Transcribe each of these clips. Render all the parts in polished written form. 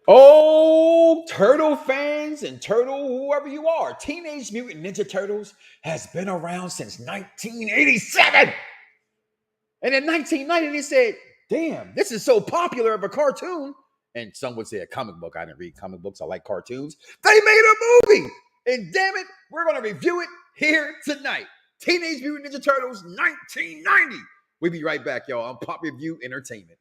Oh, turtle fans and turtle whoever you are, Teenage Mutant Ninja Turtles has been around since 1987. And in 1990, they said, damn, this is so popular of a cartoon. And some would say a comic book. I didn't read comic books. I like cartoons. They made a movie. And damn it, we're going to review it here tonight. Teenage Mutant Ninja Turtles 1990. We'll be right back, y'all, on Pop Review Entertainment.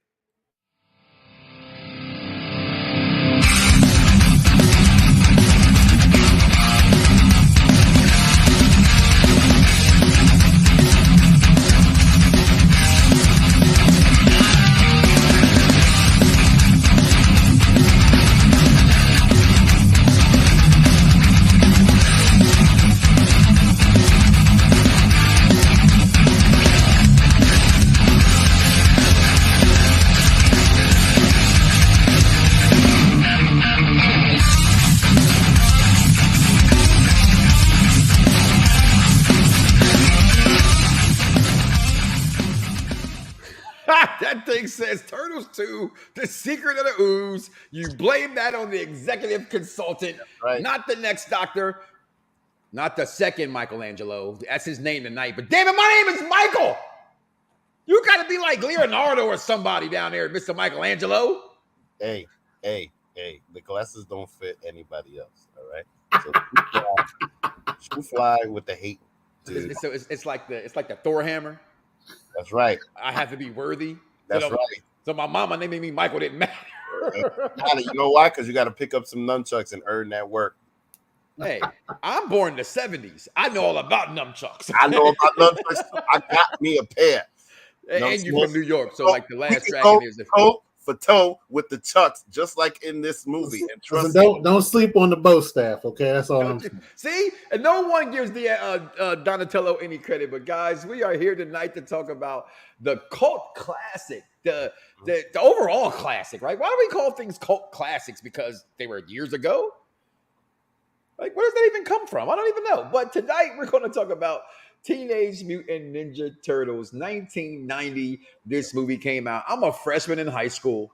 That thing says Turtles 2, The Secret of the Ooze. You blame that on the executive consultant, right? Not the next doctor, not the second Michelangelo. That's his name tonight. But damn it, my name is Michael. You got to be like Leonardo or somebody down there, Mr. Michelangelo. Hey. The glasses don't fit anybody else, all right? So you fly with the hate, dude. It's like the Thor hammer. That's right. I have to be worthy. That's right. So my mama naming me Michael didn't matter. You know why? Because you got to pick up some nunchucks and earn that work. Hey, I'm born in the 70s. I know all about nunchucks. I know about nunchucks. I got me a pair. And you're from New York, so like the last track is toe for toe with the chucks, just like in this movie. And trust don't sleep on the bow staff, okay? That's all I'm saying. See, and no one gives the Donatello any credit, but guys, we are here tonight to talk about the cult classic, the overall classic, right? Why do we call things cult classics? Because they were years ago. Like, where does that even come from? I don't even know. But tonight we're going to talk about Teenage Mutant Ninja Turtles, 1990. This movie came out. I'm a freshman in high school.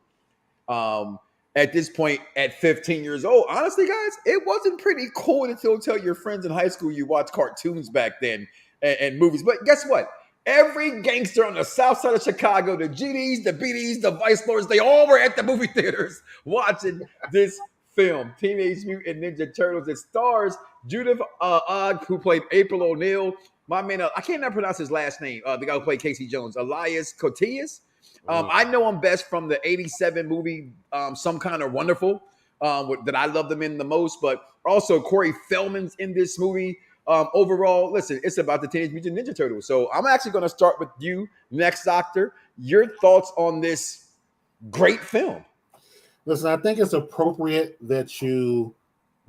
At this point, at 15 years old, honestly, guys, it wasn't pretty cool to tell your friends in high school you watched cartoons back then and movies. But guess what? Every gangster on the south side of Chicago, the GDs, the BDs, the Vice Lords, they all were at the movie theaters watching this film, Teenage Mutant Ninja Turtles. It stars Judith Hoag, who played April O'Neil. My man, I can't pronounce his last name. The guy who played Casey Jones, Elias Koteas. I know him best from the 87 movie, Some Kind of Wonderful, that I love them in the most. But also Corey Feldman's in this movie. Overall, listen, it's about the Teenage Mutant Ninja Turtles. So I'm actually going to start with you, next Doctor. Your thoughts on this great film? Listen, I think it's appropriate that you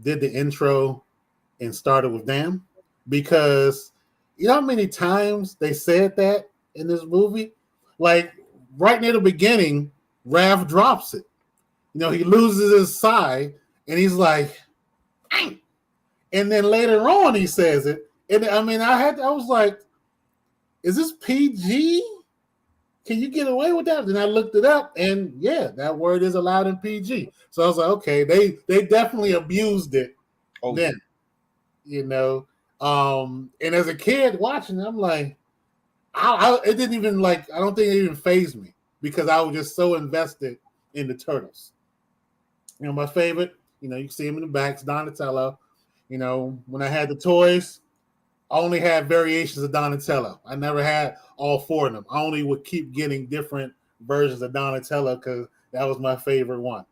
did the intro and started with "damn," because you know how many times they said that in this movie? Like right near the beginning, Raph drops it. You know, he loses his side and he's like, "Ay." And then later on he says it. And I mean, I was like, is this PG? Can you get away with that? Then I looked it up, and yeah, that word is allowed in PG. So I was like, okay, they definitely abused it then, you know. And as a kid watching it, I'm like, it didn't even I don't think it even fazed me because I was just so invested in the Turtles. You know, my favorite, you know, you can see him in the back, it's Donatello. You know, when I had the toys, I only had variations of Donatello. I never had all four of them. I only would keep getting different versions of Donatello because that was my favorite one.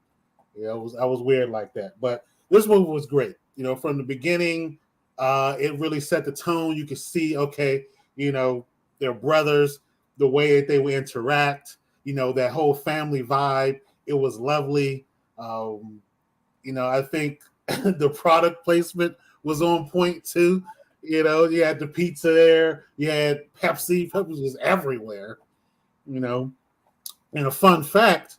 You know, I was weird like that. But this movie was great. You know, from the beginning, it really set the tone. You could see, okay, you know, their brothers, the way that they would interact, you know, that whole family vibe. It was lovely. You know, I think the product placement was on point too. You know, you had the pizza there, you had Pepsi. Pepsi was everywhere. You know, and a fun fact,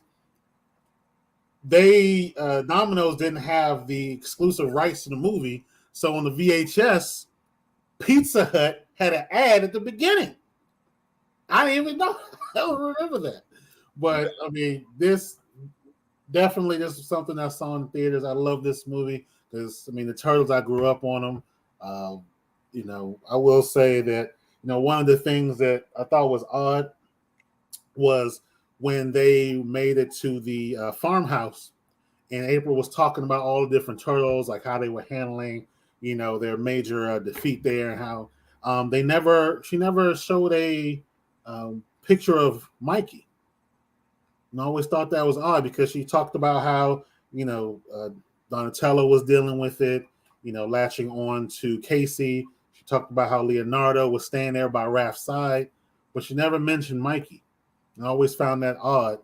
they Domino's didn't have the exclusive rights to the movie, so on the VHS, Pizza Hut had an ad at the beginning. I didn't even know. I don't remember that. But I mean, this definitely this is something I saw in theaters. I love this movie because I mean the Turtles. I grew up on them. I will say that one of the things that I thought was odd was when they made it to the farmhouse, and April was talking about all the different turtles, like how they were handling, their major defeat there, and how she never showed a picture of Mikey. And I always thought that was odd because she talked about how, Donatello was dealing with it, latching on to Casey. She talked about how Leonardo was staying there by Raph's side, but she never mentioned Mikey. And I always found that odd,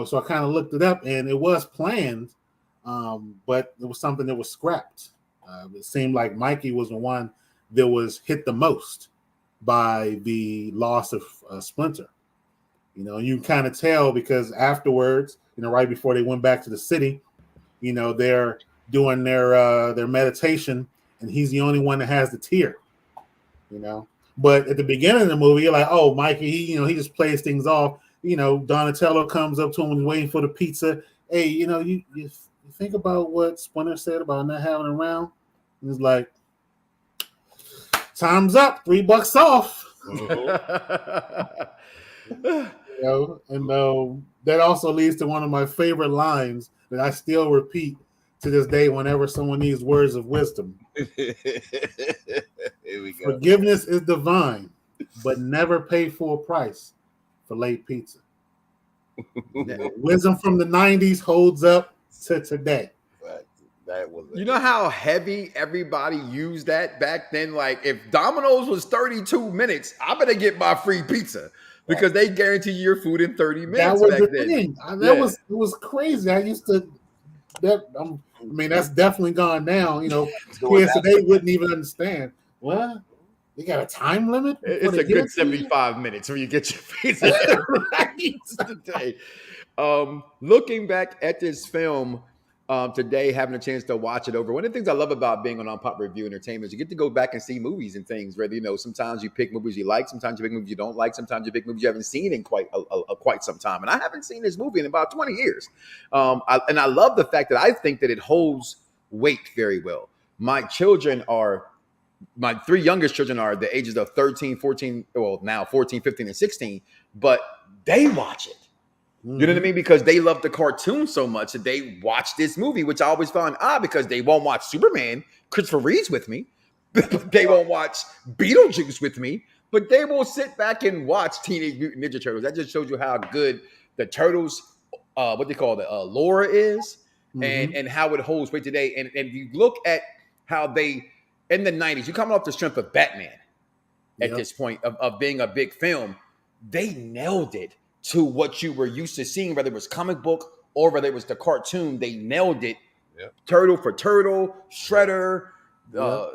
so I kind of looked it up and it was planned, but it was something that was scrapped. It seemed like Mikey was the one that was hit the most by the loss of Splinter. You can kind of tell because afterwards, right before they went back to the city, they're doing their meditation, and he's the only one that has the tear. But at the beginning of the movie, you're like, oh, Mikey, he just plays things off. Donatello comes up to him and he's waiting for the pizza. Hey, you think about what Splinter said about not having him around? And he's like, time's up, $3 off. And that also leads to one of my favorite lines that I still repeat to this day whenever someone needs words of wisdom. Here we go. Forgiveness is divine, but never pay full price for late pizza. Wisdom from the 90s holds up to today. That was You know how heavy everybody used that back then? Like, if Domino's was 32 minutes, I better get my free pizza because they guarantee you your food in 30 minutes. That was back the then. thing. It was crazy. I used to. That's definitely gone now. Kids today wouldn't even understand. What? They got a time limit? It's a good 75 minutes when you get your pizza right today. Looking back at this film today, having a chance to watch it over, one of the things I love about being on Pop Review Entertainment is you get to go back and see movies and things. Whether sometimes you pick movies you like, sometimes you pick movies you don't like, sometimes you pick movies you haven't seen in quite some time. And I haven't seen this movie in about 20 years. And I love the fact that I think that it holds weight very well. My three youngest children are the ages of 13, 14, well, now 14, 15, and 16, but they watch it. You know what I mean? Because they love the cartoon so much that they watch this movie, which I always found odd because they won't watch Superman, Christopher Reeves with me. They won't watch Beetlejuice with me, but they will sit back and watch Teenage Mutant Ninja Turtles. That just shows you how good the Turtles, lore is, and how it holds weight today. And you look at how they, in the 90s, you come off the strength of Batman at this point of being a big film, they nailed it to what you were used to seeing, whether it was comic book or whether it was the cartoon. They nailed it. Yep. Turtle for Turtle, Shredder,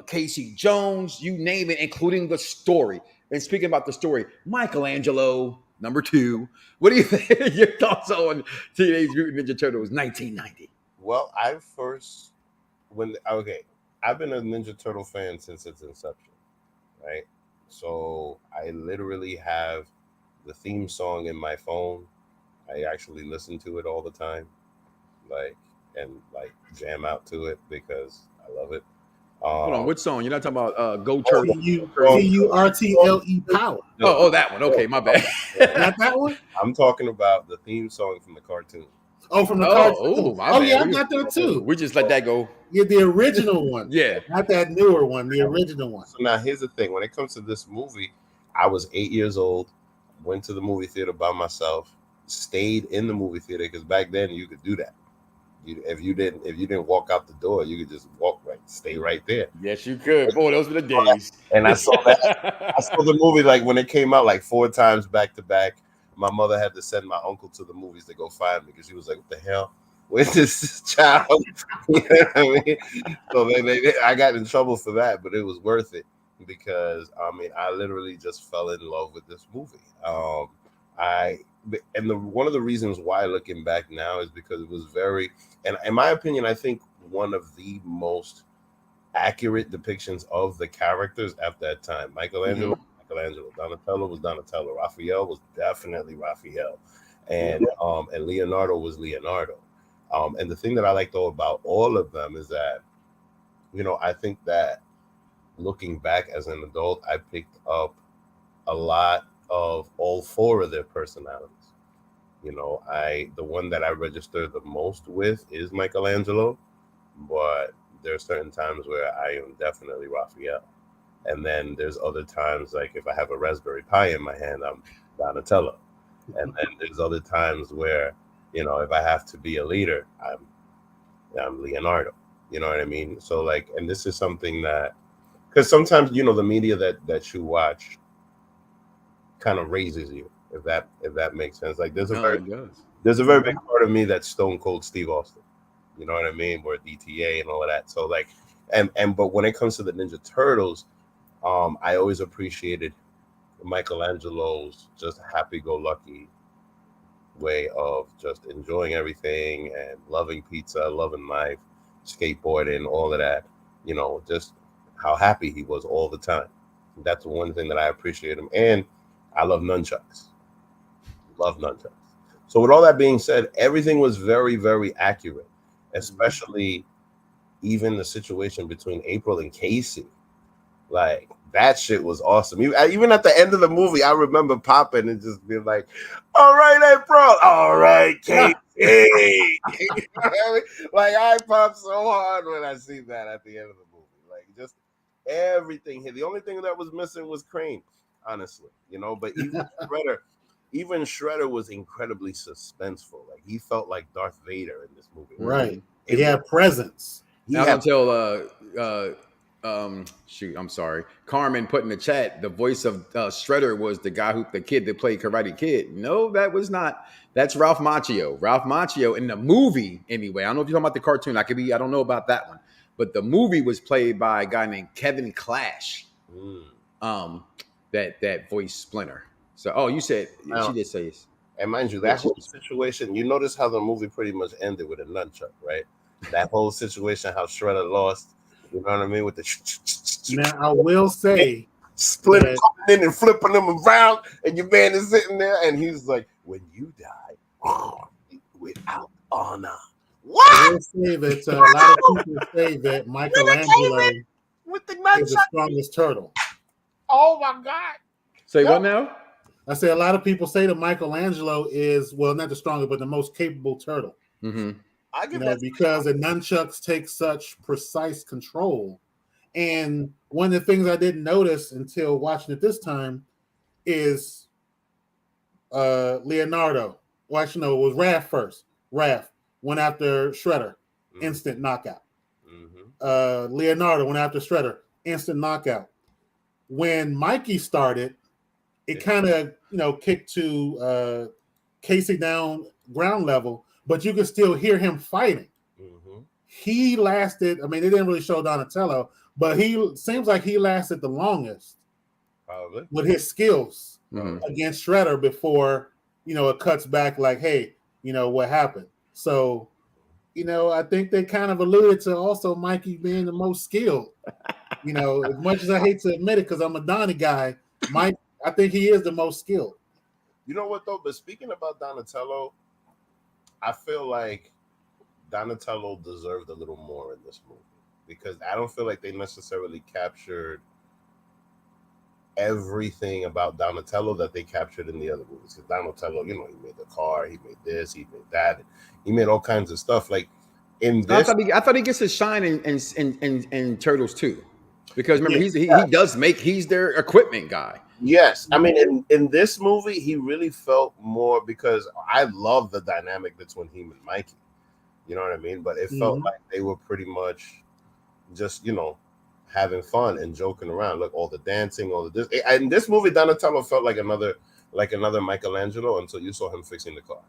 Casey Jones, you name it, including the story. And speaking about the story, Michelangelo, number 2. What do you think? Your thoughts on Teenage Mutant Ninja Turtles 1990? Well, I've been a Ninja Turtle fan since its inception, right? So I literally have the theme song in my phone. I actually listen to it all the time, and jam out to it because I love it. Hold on, which song? You're not talking about Go Turtle? Turtle Power. Oh, that one. Okay, my bad. Not that one? I'm talking about the theme song from the cartoon. Oh, from the cartoon. Yeah, I got that too. We just let that go. Yeah, the original one. Yeah. Not that newer one, the original one. So now here's the thing. When it comes to this movie, I was 8 years old, went to the movie theater by myself, stayed in the movie theater because back then you could do that. If you didn't walk out the door, you could just stay right there. Yes, you could. Boy, those were the days. And I saw that. I saw the movie when it came out 4 times back to back. My mother had to send my uncle to the movies to go find me because she was like, "What the hell? Where's this child?" You know what I mean? So I got in trouble for that, but it was worth it because I literally just fell in love with this movie. One of the reasons why, looking back now, is because it was very, and in my opinion, I think one of the most accurate depictions of the characters at that time. Michelangelo, Donatello was Donatello, Raphael was definitely Raphael, and Leonardo was Leonardo. And the thing that I like though about all of them is that, I think that looking back as an adult, I picked up a lot of all four of their personalities. The one that I register the most with is Michelangelo, but there are certain times where I am definitely Raphael. And then there's other times, like if I have a Raspberry Pi in my hand, I'm Donatello. And then there's other times where, if I have to be a leader, I'm Leonardo. You know what I mean? So like, and this is something that, because sometimes, the media that you watch kind of raises you, if that makes sense. Like there's a very big part of me that's Stone Cold Steve Austin. You know what I mean? Or DTA and all of that. So like, but when it comes to the Ninja Turtles, I always appreciated Michelangelo's just happy-go-lucky way of just enjoying everything and loving pizza, loving life, skateboarding, all of that. Just how happy he was all the time. That's one thing that I appreciate him. And I love nunchucks. Love nunchucks. So with all that being said, everything was very, very accurate, especially even the situation between April and Casey. Like, that shit was awesome. Even at the end of the movie, I remember popping and just being like, all right, April. All right, Casey. You know what I mean? Like, I popped so hard when I see that at the end of the movie. Like, just everything here. The only thing that was missing was Crane, honestly. But even Shredder was incredibly suspenseful. Like, he felt like Darth Vader in this movie. Right. He had presence. Until I'm sorry. Carmen put in the chat, the voice of Shredder was the kid that played Karate Kid. No, that was not. That's Ralph Macchio. Ralph Macchio in the movie, anyway. I don't know if you're talking about the cartoon. I don't know about that one. But the movie was played by a guy named Kevin Clash. That voiced Splinter. So, you said she did say yes. And mind you, that whole situation, you notice how the movie pretty much ended with a nunchuck, right? That whole situation, how Shredder lost. You know what I mean? With the now, I will say, Splinter coming in and flipping them around, and your man is sitting there, and he's like, "When you die, without honor." What? I will say that a lot of people say that Michelangelo is the strongest turtle. Oh my God! Say what now? I say a lot of people say that Michelangelo is not the strongest, but the most capable turtle. Mm-hmm. Because the nunchucks take such precise control. And one of the things I didn't notice until watching it this time is Leonardo. Well, actually, no, it was Raph first. Raph went after Shredder, instant knockout. Leonardo went after Shredder, instant knockout. When Mikey started, it kind of, kicked to Casey down ground level, but you could still hear him fighting. He lasted, they didn't really show Donatello, but he seems like he lasted the longest with his skills against Shredder before, it cuts back like, hey, what happened? So, I think they kind of alluded to also Mikey being the most skilled. As much as I hate to admit it because I'm a Donnie guy, Mike, I think he is the most skilled. You know what, though? But speaking about Donatello, I feel like Donatello deserved a little more in this movie because I don't feel like they necessarily captured everything about Donatello that they captured in the other movies. Because Donatello, he made the car, he made this, he made that, he made all kinds of stuff. Like in this, I thought he gets his shine in Turtles too, because remember he's their equipment guy. Yes, in this movie he really felt more because I love the dynamic between him and Mikey. You know what I mean? But it felt like they were pretty much just having fun and joking around. Look, all the dancing, all of this. In this movie, Donatello felt like another Michelangelo until you saw him fixing the car,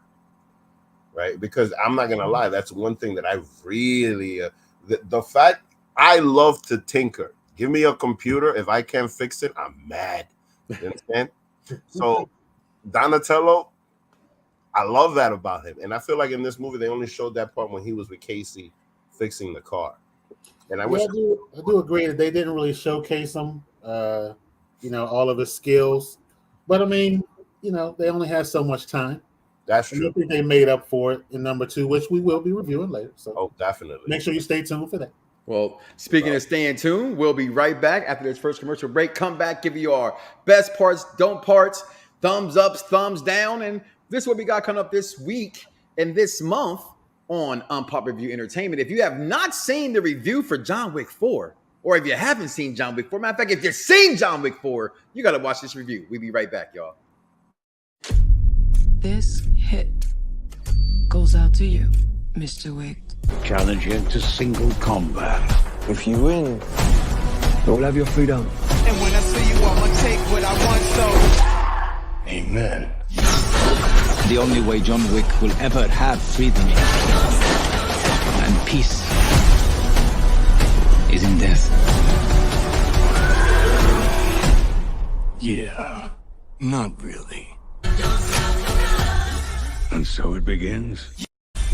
right? Because I'm not gonna lie, that's one thing that I really the fact I love to tinker. Give me a computer, if I can't fix it, I'm mad. You understand? So Donatello, I love that about him, and I feel like in this movie they only showed that part when he was with Casey fixing the car. And I do agree that they didn't really showcase him, all of his skills. But they only had so much time. That's And true. I think they made up for it in number 2, which we will be reviewing later. So Oh, definitely. make sure you stay tuned for that. Well, speaking of staying tuned, we'll be right back after this first commercial break. Come back, give you our best parts, don't parts, thumbs ups, thumbs down. And this is what we got coming up this week and this month on Unpop Review Entertainment. If you have not seen the review for John Wick 4, or if you haven't seen John Wick 4, matter of fact, if you've seen John Wick 4, you got to watch this review. We'll be right back, y'all. This hit goes out to you, Mr. Wick. Challenge you to single combat. If you win, you'll have your freedom. And when I see you, I'ma take what I want, so. Amen. The only way John Wick will ever have freedom and peace is in death. Yeah, not really. And so it begins.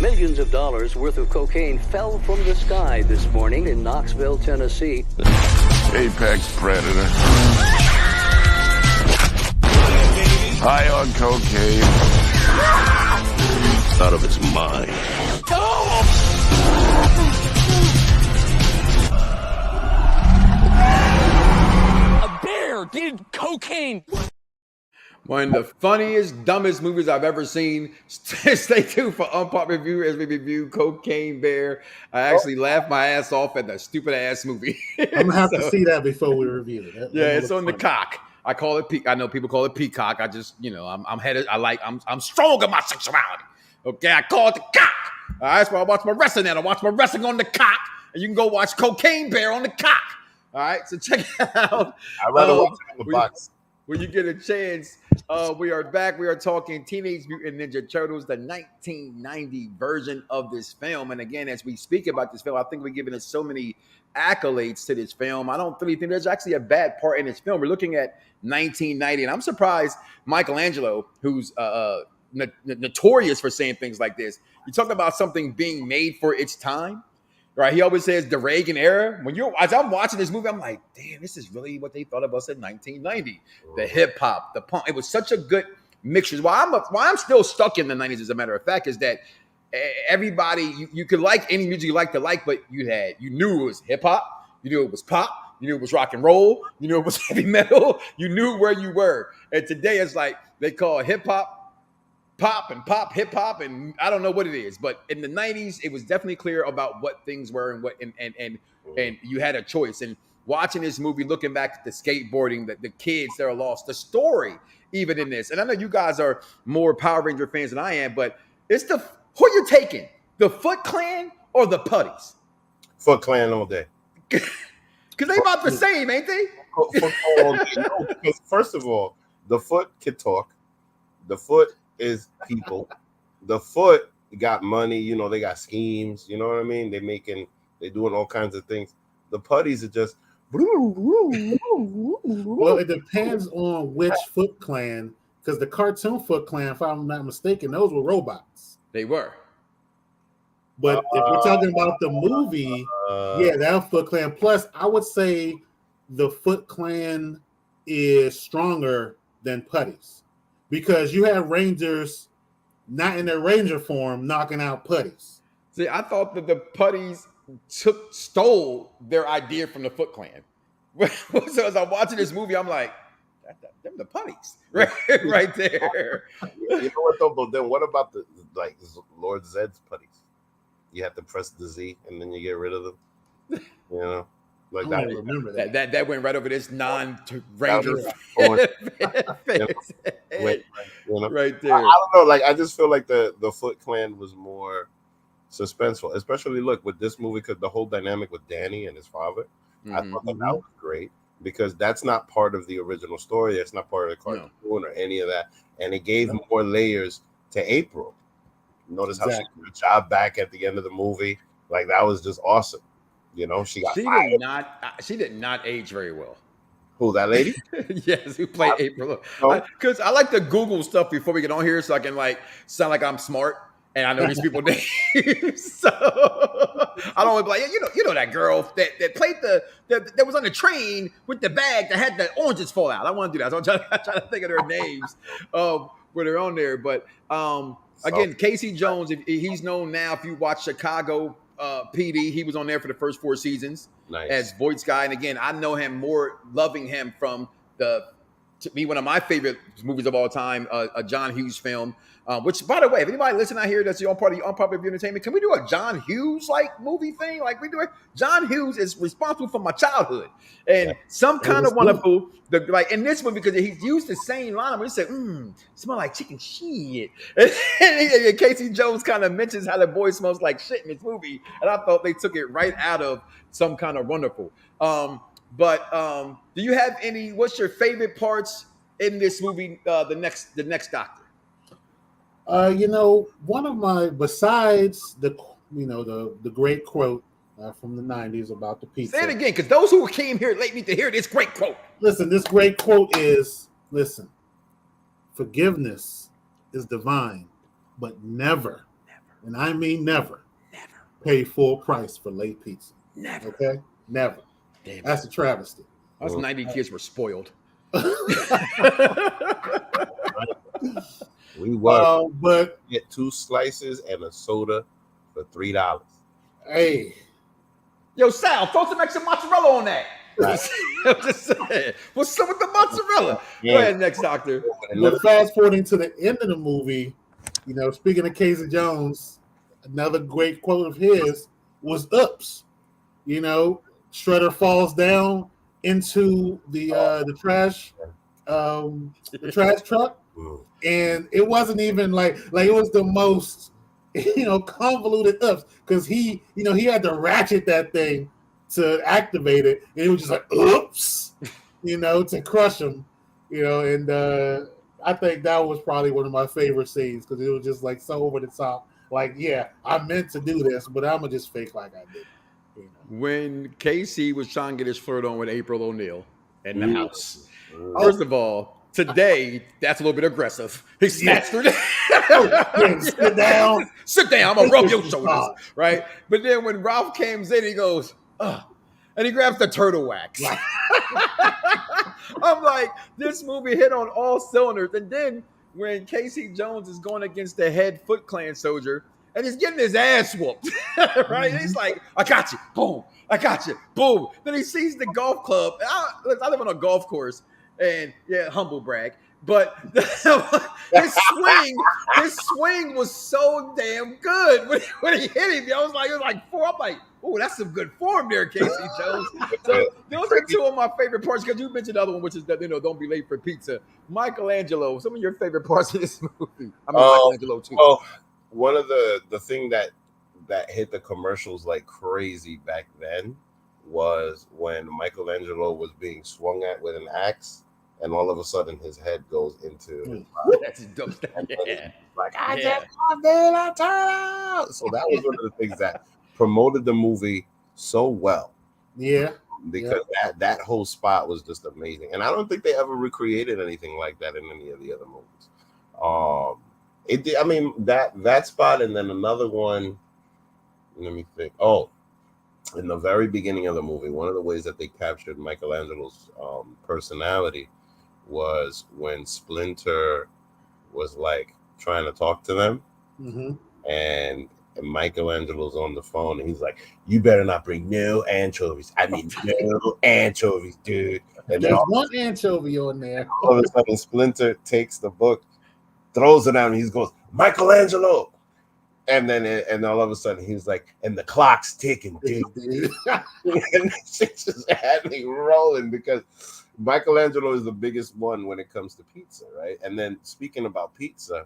Millions of dollars worth of cocaine fell from the sky this morning in Knoxville, Tennessee. Apex predator. High on cocaine. Out of its mind. A bear did cocaine. One of the funniest, dumbest movies I've ever seen. Stay tuned for Unpop Review as we review Cocaine Bear. I actually laughed my ass off at the stupid ass movie. I'm gonna have to see that before we review it. Yeah, it's on the cock. I call it. I know people call it peacock. I just, I'm headed. I'm strong in my sexuality. Okay, I call it the cock. All right, that's why I watch my wrestling at. I watch my wrestling on the cock, and you can go watch Cocaine Bear on the cock. All right, so check it out. I'd rather watch it on the box. When you get a chance, we are back. We are talking Teenage Mutant Ninja Turtles, the 1990 version of this film. And again, as we speak about this film, I think we're giving it so many accolades to this film. I don't really think there's actually a bad part in this film. We're looking at 1990, and I'm surprised Michelangelo, who's notorious for saying things like this. You talk about something being made for its time. Right, he always says the Reagan era. As I'm watching this movie, I'm like, damn, this is really what they thought of us in 1990. The hip hop, the punk. It was such a good mixture. Why I'm still stuck in the 90s, as a matter of fact, is that everybody you could like any music you like to like, but you knew it was hip hop, you knew it was pop, you knew it was rock and roll, you knew it was heavy metal, you knew where you were. And today it's like they call hip hop pop and pop hip hop, and I don't know what it is, but in the 90s it was definitely clear about what things were and what and you had a choice. And watching this movie, looking back at the skateboarding, the kids that are lost, the story even in this, and I know you guys are more Power Ranger fans than I am, but it's who you're taking, the Foot Clan or the Putties? Foot Clan all day. Because they about the same, ain't they? Foot Clan all day. No, because first of all, the Foot can talk. The Foot is people. The Foot got money, they got schemes, you know what I mean? They're doing all kinds of things. The Putties are just well, it depends on which Foot Clan, because the cartoon Foot Clan, if I'm not mistaken, those were robots. They were. But if we're talking about the movie, that Foot Clan. Plus, I would say the Foot Clan is stronger than Putties, because you have Rangers not in their Ranger form knocking out Putties. See, I thought that the Putties stole their idea from the Foot Clan. So as I'm watching this movie, I'm like, them the Putties, right there. You know what though? But then what about the Lord Zed's Putties? You have to press the Z and then you get rid of them. Like I don't remember that. That went right over this non-Ranger right there. I don't know. Like, I just feel like the Foot Clan was more suspenseful, especially with this movie, because the whole dynamic with Danny and his father, I thought that was great, because that's not part of the original story. It's not part of the cartoon or any of that, and it gave more layers to April. Notice how she got a job back at the end of the movie. Like, that was just awesome. She did not age very well. Who, that lady? Yes, who played April? Because I like to Google stuff before we get on here, so I can sound like I'm smart and I know these people's names. So I don't want to be like, you know that girl that played that was on the train with the bag that had the oranges fall out. I want to do that. So I'm trying to think of their names when they're on there. But Again, Casey Jones, he's known now. If you watch Chicago PD, he was on there for the first 4 seasons as voice guy. And again, I know him more, loving him from to be one of my favorite movies of all time, a John Hughes film. Which, by the way, if anybody listening out here that's on part of Unpopular Entertainment, can we do a John Hughes like movie thing? Like we do it. John Hughes is responsible for my childhood, and some kind of wonderful. Like in this one, because he's used the same line where he said, "Smell like chicken shit," and Casey Jones kind of mentions how the boy smells like shit in this movie, and I thought they took it right out of Some Kind of Wonderful. But do you have any? What's your favorite parts in this movie? The next Doctor. One of my, besides the great quote from the 90s about the pizza. Say it again, because those who came here late need to hear this great quote. Listen, this great quote is, forgiveness is divine, but never, and I mean never, pay full price for late pizza. Never. Okay? Never. Damn. That's a travesty. Us 90 kids were spoiled. We were, but get 2 slices and a soda for $3. Hey, yo, Sal, throw some extra mozzarella on that. Right. I'm just saying, what's up with the mozzarella? Go ahead, next Doctor. But fast forwarding to the end of the movie, speaking of Casey Jones, another great quote of his was "Oops." Shredder falls down into the trash truck. And it wasn't even like it was the most, convoluted ups because he had to ratchet that thing to activate it. And it was just like, oops, to crush him, and I think that was probably one of my favorite scenes because it was just like so over the top. Like, yeah, I meant to do this, but I'm going to just fake like I did. When Casey was trying to get his flirt on with April O'Neil in the house, first of all, today, that's a little bit aggressive. He snatched her down. Sit down. Sit down. I'm going to rub your shoulders. Right? But then when Ralph comes in, he goes, and he grabs the turtle wax. I'm like, this movie hit on all cylinders. And then when Casey Jones is going against the head Foot Clan soldier, and he's getting his ass whooped. Right? And he's like, I got you. Boom. I got you. Boom. Then he sees the golf club. I live on a golf course. And yeah, humble brag. But his swing was so damn good when he hit him. I was like 4. I'm like, oh, that's some good form there, Casey Jones. So those are 2 of my favorite parts because you mentioned the other one, which is that don't be late for pizza. Michelangelo, some of your favorite parts of this movie. I mean, Michelangelo too. Oh, one of the thing that hit the commercials like crazy back then was when Michelangelo was being swung at with an axe, and all of a sudden his head goes into. That's dope. Yeah. Like I just I turn out. So that was one of the things that promoted the movie so well. Yeah. Because that whole spot was just amazing, and I don't think they ever recreated anything like that in any of the other movies. It did. I mean that spot, and then another one. Let me think. Oh, in the very beginning of the movie, one of the ways that they captured Michelangelo's personality was when Splinter was like trying to talk to them, and Michelangelo's on the phone, and he's like, "You better not bring no anchovies. I mean, no anchovies, dude." And there's one anchovy on there. All of a sudden, Splinter takes the book, throws it at him. He goes, "Michelangelo." And then all of a sudden he's like, and the clock's ticking, dude. And it just had me rolling because Michelangelo is the biggest one when it comes to pizza, right? And then speaking about pizza,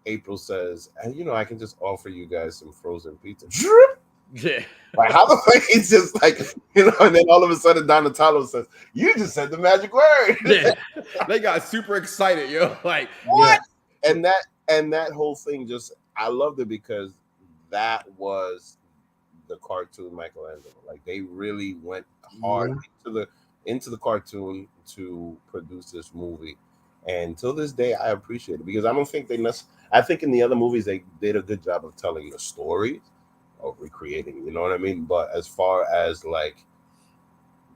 April says, I can just offer you guys some frozen pizza. Yeah. Like, how the fuck he's just like, and then all of a sudden Donatello says, you just said the magic word. Yeah. They got super excited, yo. Like, what? Yeah. And that whole thing just, I loved it because that was the cartoon Michelangelo. Like they really went hard into the cartoon to produce this movie, and till this day I appreciate it because I don't think I think in the other movies they did a good job of telling the stories, of recreating. You know what I mean? But as far as like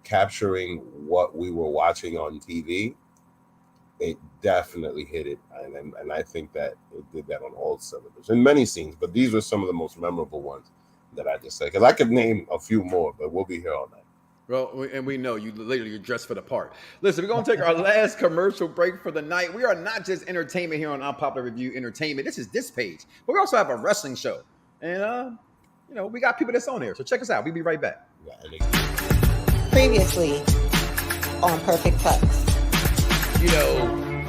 capturing what we were watching on TV, it definitely hit it, and I think that it did that on all cylinders in many scenes. But these were some of the most memorable ones that I just said, because I could name a few more, but we'll be here all night. Well, and we know you literally you're dressed for the part. Listen, we're gonna take our last commercial break for the night. We are not just entertainment here on Unpopular Review Entertainment. This is this page, but we also have a wrestling show, and we got people that's on there. So check us out. We'll be right back. Previously on Perfect Cuts.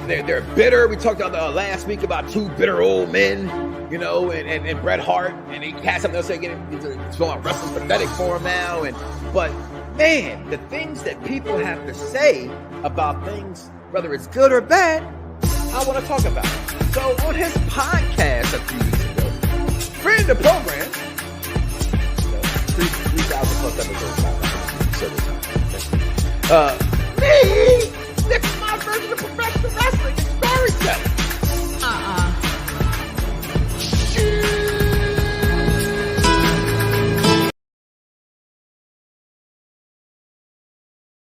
They're bitter. We talked about last week about two bitter old men, and Bret Hart, and he passed up there saying wrestling's pathetic for him now, but man, the things that people have to say about things, whether it's good or bad, I want to talk about. So on his podcast a few weeks ago, friend of the program, 3,000 plus episodes. This is my version of professional wrestling and storytelling.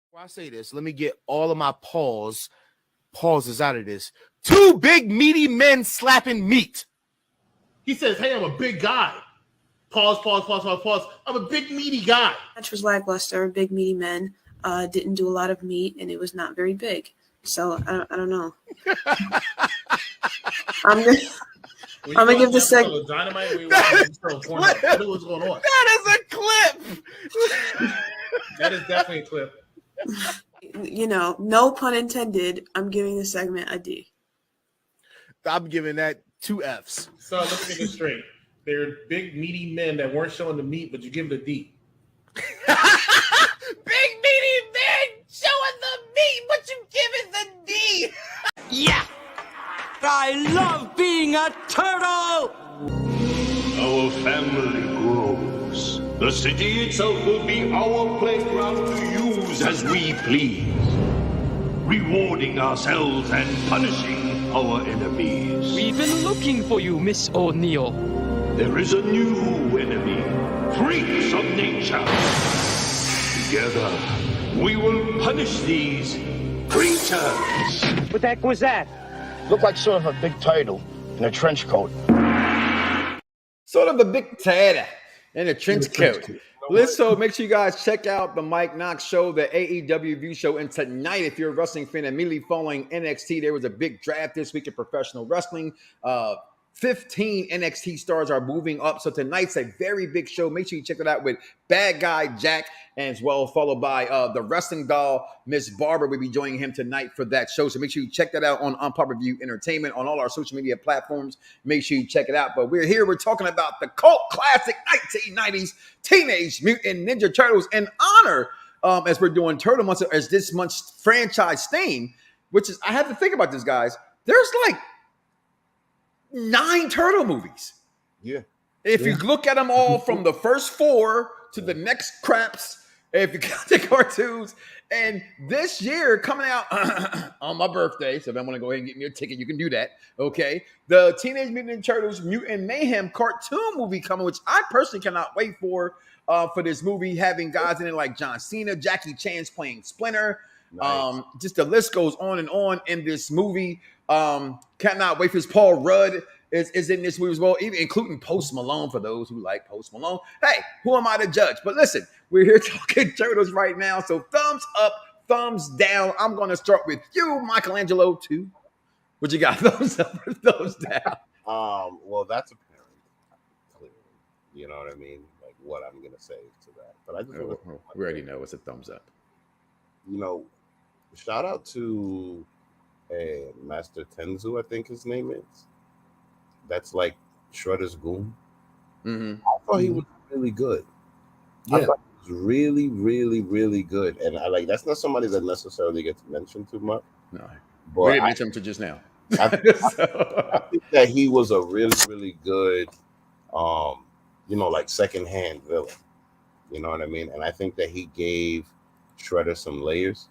Before I say this, let me get all of my pauses out of this. Two big meaty men slapping meat. He says, hey, I'm a big guy. Pause. I'm a big meaty guy. Match was lackluster. Big meaty men didn't do a lot of meat, and it was not very big. So I don't know. I'm gonna give this segment. What was going on? That is a clip. That is definitely a clip. No pun intended. I'm giving this segment a D. I'm giving that 2 Fs. So let me get this straight. They're big meaty men that weren't showing the meat, but you give it a D. Big meaty men showing the meat, but you give it the D. Yeah! I love being a turtle! Our family grows. The city itself will be our playground to use as we please, rewarding ourselves and punishing our enemies. We've been looking for you, Miss O'Neill. There is a new enemy, freaks of nature. Together, we will punish these creatures. What the heck was that? Looked like sort of a big turtle in a trench coat. Sort of a big turtle in a trench coat. So make sure you guys check out the Mike Knox show, the AEW View show. And tonight, if you're a wrestling fan, immediately following NXT, there was a big draft this week in professional wrestling. 15 NXT stars are moving up. So tonight's a very big show. Make sure you check it out with Bad Guy Jack, and as well followed by the wrestling doll, Miss Barbara will be joining him tonight for that show. So make sure you check that out on Unpopular Review Entertainment on all our social media platforms. Make sure you check it out. But we're talking about the cult classic 1990s Teenage Mutant Ninja Turtles in honor as we're doing Turtle Month as this month's franchise theme, which is, I have to think about this, guys. There's like 9 turtle movies. Yeah. If you look at them all from the first 4 to the next craps, if you count the cartoons, and this year coming out on my birthday, so if I want to go ahead and get me a ticket, you can do that. Okay. The Teenage Mutant Ninja Turtles Mutant Mayhem cartoon movie coming, which I personally cannot wait for this movie, having guys in it like John Cena, Jackie Chan's playing Splinter. Nice. Just the list goes on and on in this movie. Cannot wait for this. Paul Rudd is in this movie as well, even including Post Malone for those who like Post Malone. Hey, who am I to judge? But listen, we're here talking Turtles right now. So thumbs up, thumbs down. I'm going to start with you, Michelangelo, too. What you got? Thumbs up or thumbs down? Well, that's apparent. Clearly. You know what I mean? Like what I'm going to say to that. But I just we already know it's a thumbs up. Shout out to Master Tenzu, I think his name is. That's like Shredder's goon. Mm-hmm. I thought he was really good. Yeah. I thought he was really, really, really good. And I like that's not somebody that necessarily gets mentioned too much. No, but we didn't mention him to just now. I think that he was a really, really good, like secondhand villain. You know what I mean? And I think that he gave Shredder some layers.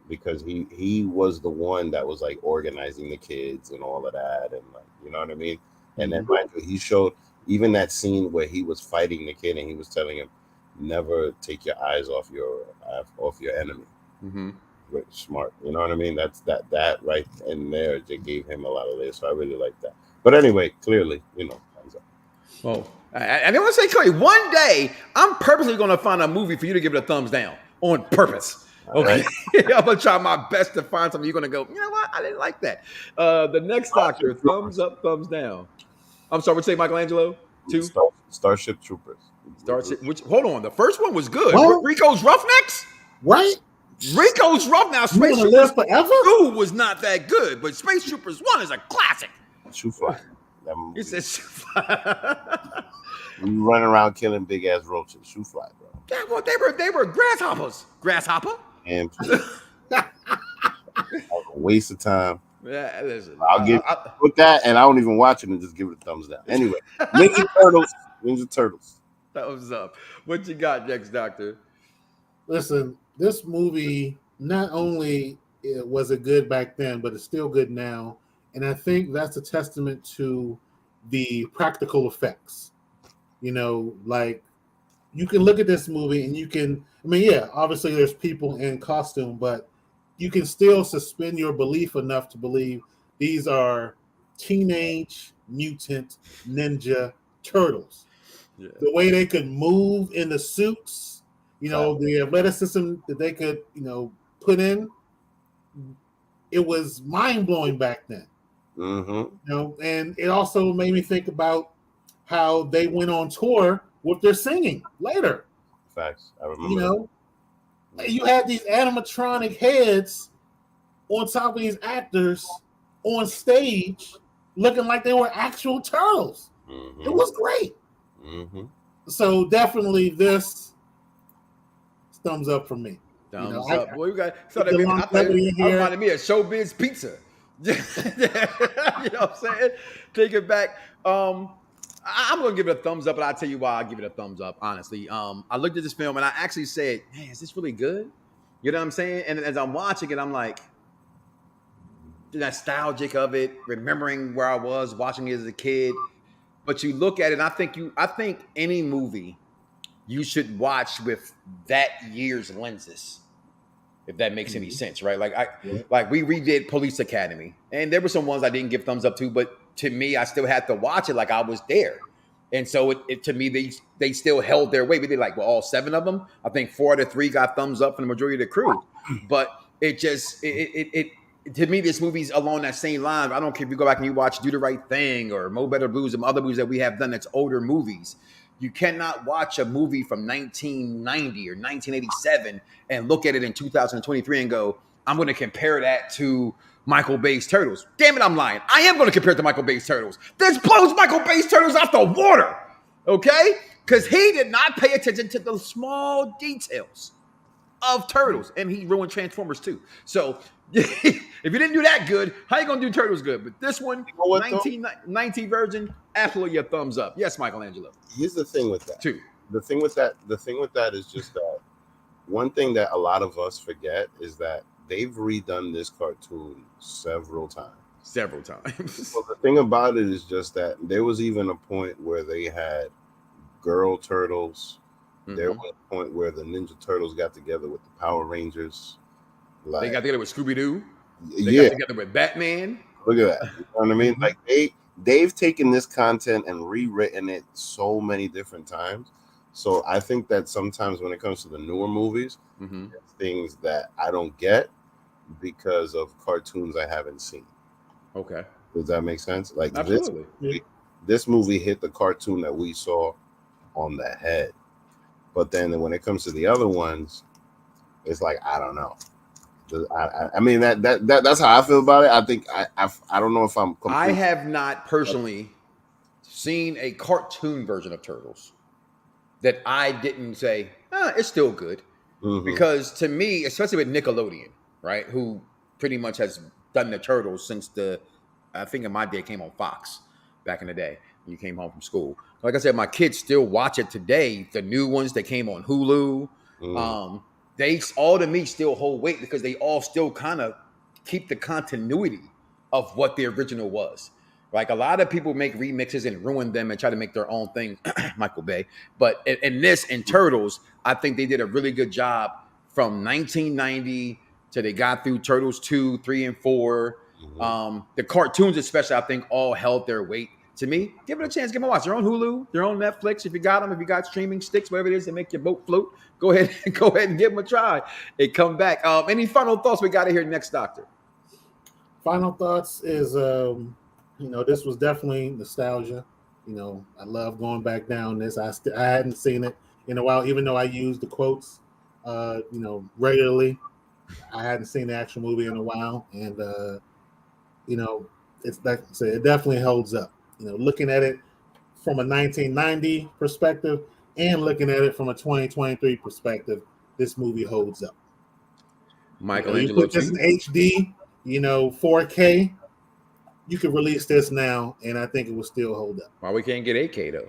Because he was the one that was like organizing the kids and all of that, and like, you know what I mean. And then he showed even that scene where he was fighting the kid and he was telling him, "Never take your eyes off your enemy." Mm-hmm. smart. You know what I mean? That's that right in there. They gave him a lot of layers, so I really like that. But anyway, clearly, thumbs up. Well, I want to say clearly, one day I'm purposely going to find a movie for you to give it a thumbs down on purpose. Okay, right. I'm gonna try my best to find something you're gonna go. You know what? I didn't like that. The next Doctor, thumbs up, thumbs down. I'm sorry. What'd you say, Michelangelo? 2 Starship Troopers. Hold on. The first one was good. What? Rico's Roughnecks, right? Rico's Rough. Now Space Troopers forever. 2 was not that good, but Space Troopers 1 is a classic. Shoe Fly. He said Shoe Fly. You run around killing big ass roaches. Shoe Fly, bro. Yeah, well, they were grasshoppers. Grasshopper. And a waste of time. Yeah, listen. I'll give with that, and I don't even watch it and just give it a thumbs down. Anyway, Ninja Turtles. Thumbs up. What you got next, Doctor? Listen, this movie not only was it good back then, but it's still good now, and I think that's a testament to the practical effects. Like you can look at this movie and you can. I mean, yeah, obviously there's people in costume, but you can still suspend your belief enough to believe these are Teenage Mutant Ninja Turtles. Yeah. The way they could move in the suits, the athleticism that they could, put in, it was mind-blowing back then. Mm-hmm. And it also made me think about how they went on tour with their singing later. Facts. I remember. You had these animatronic heads on top of these actors on stage looking like they were actual turtles. Mm-hmm. It was great. Mm-hmm. So definitely this thumbs up for me. Thumbs up. Boy, you got I reminded me of Showbiz Pizza. You know what I'm saying? Take it back. I'm gonna give it a thumbs up, but I'll tell you why I give it a thumbs up. Honestly, I looked at this film and I actually said, "Man, is this really good?" You know what I'm saying? And as I'm watching it, I'm like nostalgic of it, remembering where I was watching it as a kid. But you look at it, and I think any movie you should watch with that year's lenses, if that makes any sense, right? Like we redid Police Academy, and there were some ones I didn't give thumbs up to, but to me, I still had to watch it like I was there. And so it to me, they still held their weight. We did all 7 of them. I think 4 out of 3 got thumbs up from the majority of the crew. But it to me, this movie's along that same line. I don't care if you go back and you watch Do the Right Thing or Mo Better Blues and other movies that we have done that's older movies. You cannot watch a movie from 1990 or 1987 and look at it in 2023 and go, I'm going to compare that to Michael Bay's Turtles. Damn it, I'm lying. I am going to compare it to Michael Bay's Turtles. This blows Michael Bay's Turtles out the water, okay? Because he did not pay attention to the small details of Turtles, and he ruined Transformers too. So if you didn't do that good, how you going to do Turtles good? But this one, 1990 version, absolutely a thumbs up. Yes, Michelangelo. Here's the thing with that. Two. The thing with that is just that one thing that a lot of us forget is that they've redone this cartoon several times. So the thing about it is just that there was even a point where they had girl turtles. Mm-hmm. There was a point where the Ninja Turtles got together with the Power Rangers. They got together with Scooby-Doo. They got together with Batman. Look at that. You know what I mean? Like they've taken this content and rewritten it so many different times. So I think that sometimes when it comes to the newer movies, there's things that I don't get because of cartoons I haven't seen. Okay. Does that make sense? Like absolutely. This movie hit the cartoon that we saw on the head. But then when it comes to the other ones, it's like, I don't know. I mean that's how I feel about it. I think I don't know if I'm complete. I have not personally seen a cartoon version of Turtles that I didn't say, it's still good. Because to me, especially with Nickelodeon, right, who pretty much has done the Turtles since I think in my day came on Fox back in the day when you came home from school. Like I said, my kids still watch it today. The new ones that came on Hulu, they all to me still hold weight because they all still kind of keep the continuity of what the original was. Like a lot of people make remixes and ruin them and try to make their own thing, Michael Bay. But in Turtles, I think they did a really good job from 1990 So they got through Turtles 2, 3, and 4. The cartoons, especially, I think, all held their weight. To me, give it a chance. Give them a watch. They're on Hulu. They're on Netflix. If you got them, if you got streaming sticks, whatever it is that make your boat float, go ahead and give them a try and come back. Any final thoughts we got to hear next, Doctor? Final thoughts is, this was definitely nostalgia. I love going back down this. I hadn't seen it in a while, even though I use the quotes, regularly. I hadn't seen the actual movie in a while, and it's like I said, it definitely holds up. Looking at it from a 1990 perspective and looking at it from a 2023 perspective, this movie holds up. Michelangelo, you put this in HD, 4K. You could release this now, and I think it will still hold up. Why we can't get 8K though?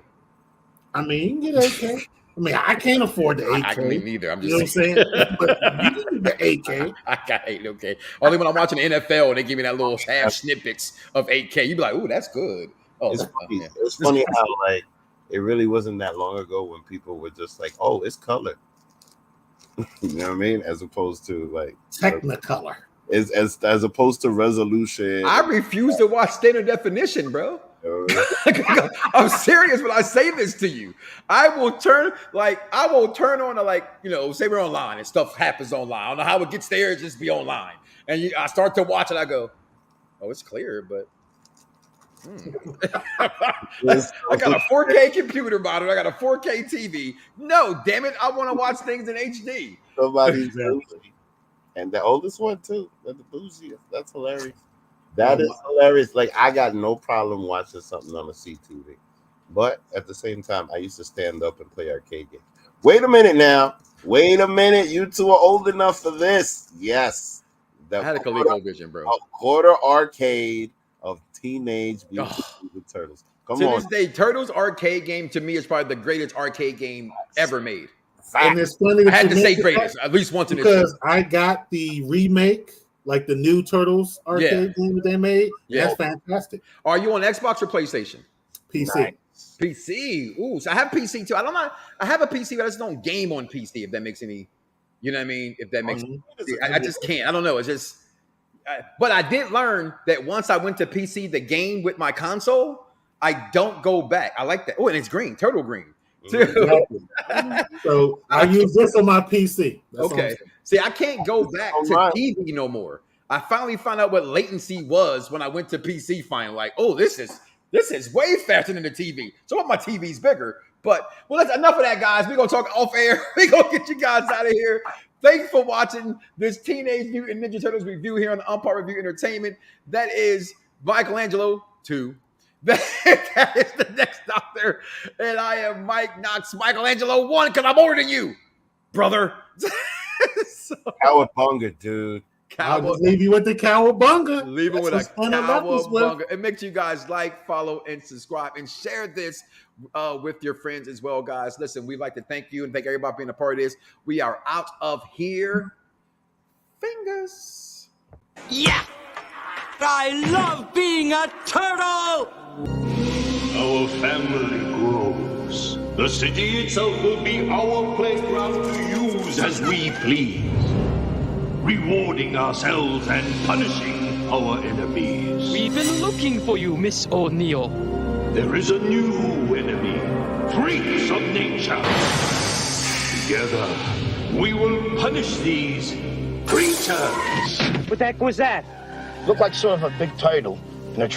I mean, you can get 8K. I mean, I can't afford the 8K. I can't either. I'm just what I'm saying? But you can do the 8K. I got 8K. Only when I'm watching the NFL and they give me that little half snippets of 8K. You be like, ooh, that's good. Oh, it's funny. It's funny how it really wasn't that long ago when people were just like, oh, it's color. You know what I mean? As opposed to Technicolor. As opposed to resolution. I refuse to watch standard definition, bro. I'm serious when I say this to you. I will turn on to say we're online and stuff happens online. I don't know how it gets there, just be online. And I start to watch it, I go, oh, it's clear, but I got a 4K computer monitor, I got a 4K TV. No, damn it, I want to watch things in HD. Somebody's bougie. And the oldest one too. The bougie. That's hilarious. That is hilarious. Like, I got no problem watching something on a CTV. But at the same time, I used to stand up and play arcade games. Wait a minute now. Wait a minute. You two are old enough for this. Yes. I had a ColecoVision, bro. A quarter arcade of Teenage Mutant Ninja Turtles. Come on. To this day, Turtles arcade game to me is probably the greatest arcade game ever made. And it's funny that I had to say greatest at least once in this because I got the remake, like the new Turtles arcade game that they made. Yeah, that's fantastic. Are you on Xbox or PlayStation? PC. Nice. PC. Ooh, so I have PC too. I have a PC, but I just don't game on PC. If that makes any, you know what I mean? If that makes, I just can't. I don't know. It's just. But I did learn that once I went to PC, the game with my console, I don't go back. I like that. Oh, and it's green, turtle green. So I use this on my PC. That's okay. See, I can't go back to TV no more. I finally found out what latency was when I went to PC finally. Like, oh, this is way faster than the TV. So my TV's bigger. But well, that's enough of that, guys. We're gonna talk off air. We're gonna get you guys out of here. Thanks for watching this Teenage Mutant Ninja Turtles review here on the Umpire Review Entertainment. That is Michelangelo 2. That is the next Doctor. And I am Mike Knox, Michelangelo 1, because I'm older than you, brother. Cowabunga, dude. I'll just leave you with the cowabunga. Leave it with a cowabunga. And make sure you guys like, follow, and subscribe, and share this with your friends as well, guys. Listen, we'd like to thank you and thank everybody for being a part of this. We are out of here. Fingers. Yeah! I love being a turtle! Our family grows. The city itself will be our playground to use as we please. Rewarding ourselves and punishing our enemies. We've been looking for you, Miss O'Neill. There is a new enemy, freaks of nature. Together, we will punish these creatures. What the heck was that? Looked like sort of a big turtle in a